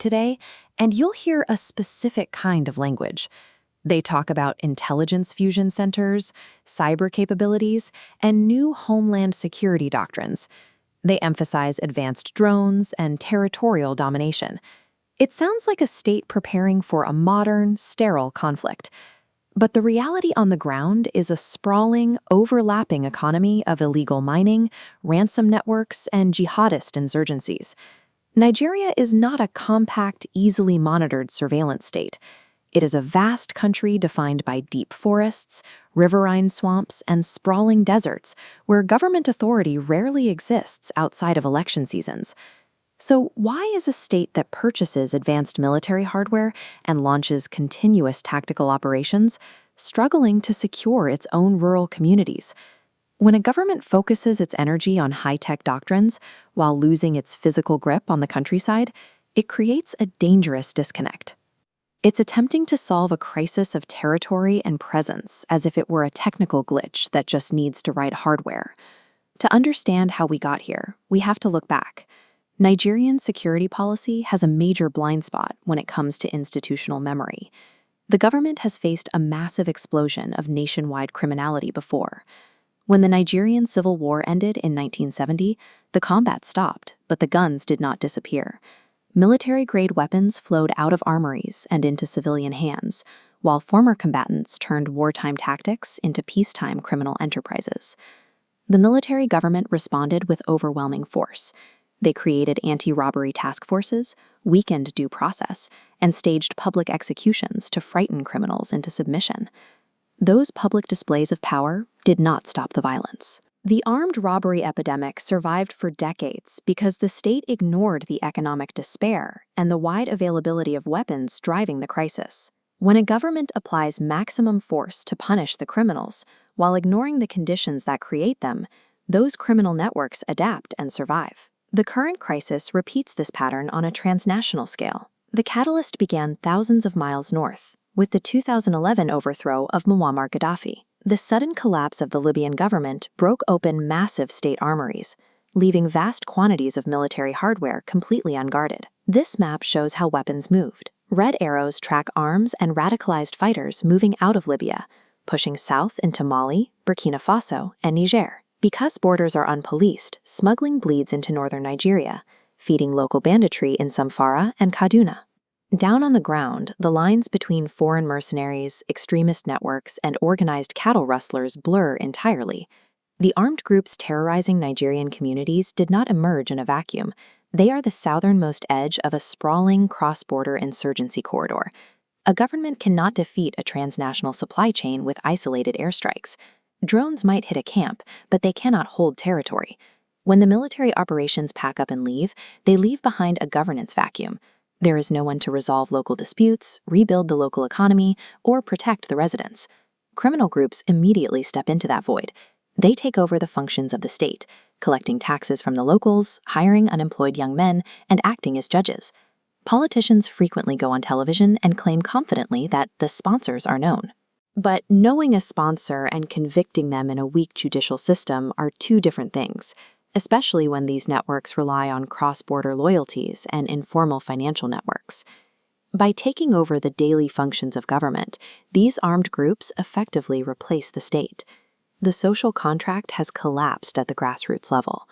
today, and you'll hear a specific kind of language. They talk about intelligence fusion centers, cyber capabilities, and new homeland security doctrines. They emphasize advanced drones and territorial domination. It sounds like a state preparing for a modern, sterile conflict. But the reality on the ground is a sprawling, overlapping economy of illegal mining, ransom networks, and jihadist insurgencies. Nigeria is not a compact, easily monitored surveillance state. It is a vast country defined by deep forests, riverine swamps, and sprawling deserts, where government authority rarely exists outside of election seasons. So why is a state that purchases advanced military hardware and launches continuous tactical operations struggling to secure its own rural communities? When a government focuses its energy on high-tech doctrines while losing its physical grip on the countryside, it creates a dangerous disconnect. It's attempting to solve a crisis of territory and presence as if it were a technical glitch that just needs to write hardware. To understand how we got here, we have to look back. Nigerian security policy has a major blind spot when it comes to institutional memory. The government has faced a massive explosion of nationwide criminality before. When the Nigerian Civil War ended in 1970, the combat stopped, but the guns did not disappear. Military-grade weapons flowed out of armories and into civilian hands, while former combatants turned wartime tactics into peacetime criminal enterprises. The military government responded with overwhelming force. They created anti-robbery task forces, weakened due process, and staged public executions to frighten criminals into submission. Those public displays of power did not stop the violence. The armed robbery epidemic survived for decades because the state ignored the economic despair and the wide availability of weapons driving the crisis. When a government applies maximum force to punish the criminals while ignoring the conditions that create them, those criminal networks adapt and survive. The current crisis repeats this pattern on a transnational scale. The catalyst began thousands of miles north, with the 2011 overthrow of Muammar Gaddafi. The sudden collapse of the Libyan government broke open massive state armories, leaving vast quantities of military hardware completely unguarded. This map shows how weapons moved. Red arrows track arms and radicalized fighters moving out of Libya, pushing south into Mali, Burkina Faso, and Niger. Because borders are unpoliced, smuggling bleeds into northern Nigeria, feeding local banditry in Zamfara and Kaduna. Down on the ground, the lines between foreign mercenaries, extremist networks, and organized cattle rustlers blur entirely. The armed groups terrorizing Nigerian communities did not emerge in a vacuum. They are the southernmost edge of a sprawling cross-border insurgency corridor. A government cannot defeat a transnational supply chain with isolated airstrikes. Drones might hit a camp, but they cannot hold territory. When the military operations pack up and leave, they leave behind a governance vacuum. There is no one to resolve local disputes, rebuild the local economy, or protect the residents. Criminal groups immediately step into that void. They take over the functions of the state, collecting taxes from the locals, hiring unemployed young men, and acting as judges. Politicians frequently go on television and claim confidently that the sponsors are known. But knowing a sponsor and convicting them in a weak judicial system are two different things, especially when these networks rely on cross-border loyalties and informal financial networks. By taking over the daily functions of government, these armed groups effectively replace the state. The social contract has collapsed at the grassroots level.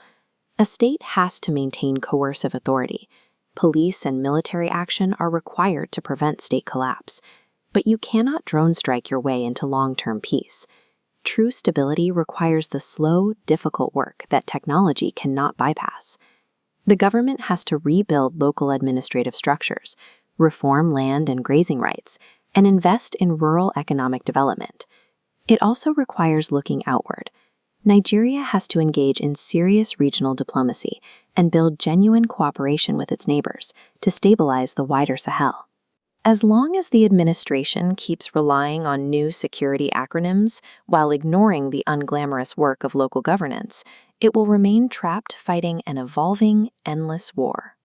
A state has to maintain coercive authority. Police and military action are required to prevent state collapse. But you cannot drone strike your way into long-term peace. True stability requires the slow, difficult work that technology cannot bypass. The government has to rebuild local administrative structures, reform land and grazing rights, and invest in rural economic development. It also requires looking outward. Nigeria has to engage in serious regional diplomacy and build genuine cooperation with its neighbors to stabilize the wider Sahel. As long as the administration keeps relying on new security acronyms while ignoring the unglamorous work of local governance, it will remain trapped fighting an evolving, endless war.